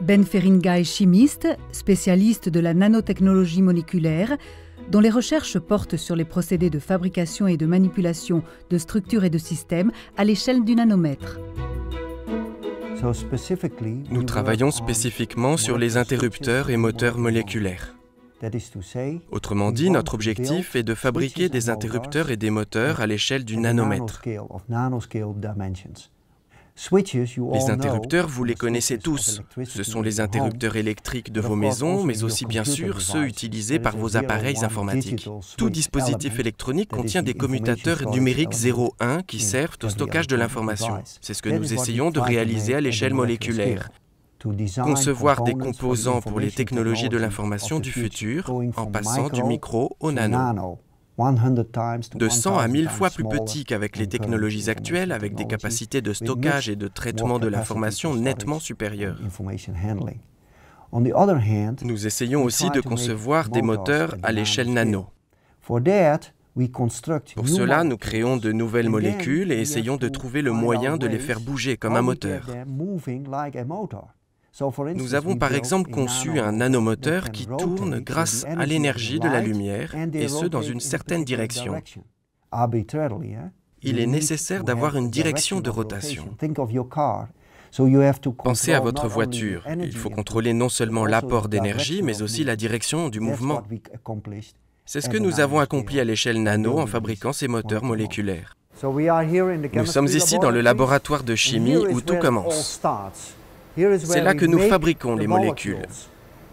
Ben Feringhai, chimiste, spécialiste de la nanotechnologie moléculaire, dont les recherches portent sur les procédés de fabrication et de manipulation de structures et de systèmes à l'échelle du nanomètre. Nous travaillons spécifiquement sur les interrupteurs et moteurs moléculaires. Autrement dit, notre objectif est de fabriquer des interrupteurs et des moteurs à l'échelle du nanomètre. Les interrupteurs, vous les connaissez tous. Ce sont les interrupteurs électriques de vos maisons, mais aussi bien sûr ceux utilisés par vos appareils informatiques. Tout dispositif électronique contient des commutateurs numériques 0,1 qui servent au stockage de l'information. C'est ce que nous essayons de réaliser à l'échelle moléculaire. Concevoir des composants pour les technologies de l'information du futur, en passant du micro au nano. De 100 à 1000 fois plus petit qu'avec les technologies actuelles, avec des capacités de stockage et de traitement de l'information nettement supérieures. Nous essayons aussi de concevoir des moteurs à l'échelle nano. Pour cela, nous créons de nouvelles molécules et essayons de trouver le moyen de les faire bouger comme un moteur. Nous avons par exemple conçu un nanomoteur qui tourne grâce à l'énergie de la lumière, et ce dans une certaine direction. Il est nécessaire d'avoir une direction de rotation. Pensez à votre voiture. Il faut contrôler non seulement l'apport d'énergie, mais aussi la direction du mouvement. C'est ce que nous avons accompli à l'échelle nano en fabriquant ces moteurs moléculaires. Nous sommes ici dans le laboratoire de chimie où tout commence. C'est là que nous fabriquons les molécules.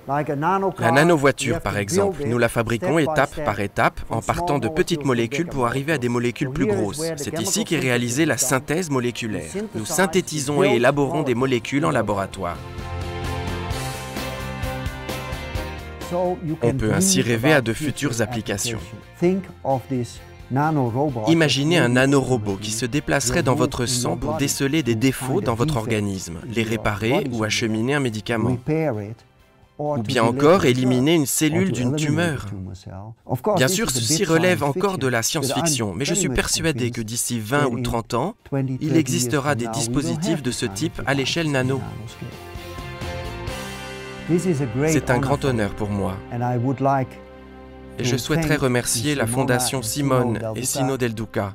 La nanovoiture, par exemple, nous la fabriquons étape par étape en partant de petites molécules pour arriver à des molécules plus grosses. C'est ici qu'est réalisée la synthèse moléculaire. Nous synthétisons et élaborons des molécules en laboratoire. On peut ainsi rêver à de futures applications. Imaginez un nanorobot qui se déplacerait dans votre sang pour déceler des défauts dans votre organisme, les réparer ou acheminer un médicament. Ou bien encore éliminer une cellule d'une tumeur. Bien sûr, ceci relève encore de la science-fiction, mais je suis persuadé que d'ici 20 ou 30 ans, il existera des dispositifs de ce type à l'échelle nano. C'est un grand honneur pour moi. Et je souhaiterais remercier la Fondation Simone et Sino Del Duca,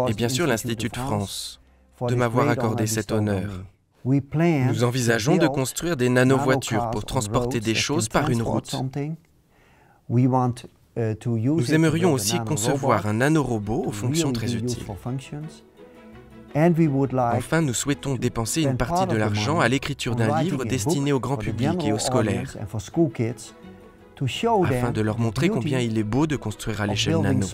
et bien sûr l'Institut de France, de m'avoir accordé cet honneur. Nous envisageons de construire des nanovoitures pour transporter des choses par une route. Nous aimerions aussi concevoir un nanorobot aux fonctions très utiles. Enfin, nous souhaitons dépenser une partie de l'argent à l'écriture d'un livre destiné au grand public et aux scolaires, afin de leur montrer combien il est beau de construire à l'échelle nano.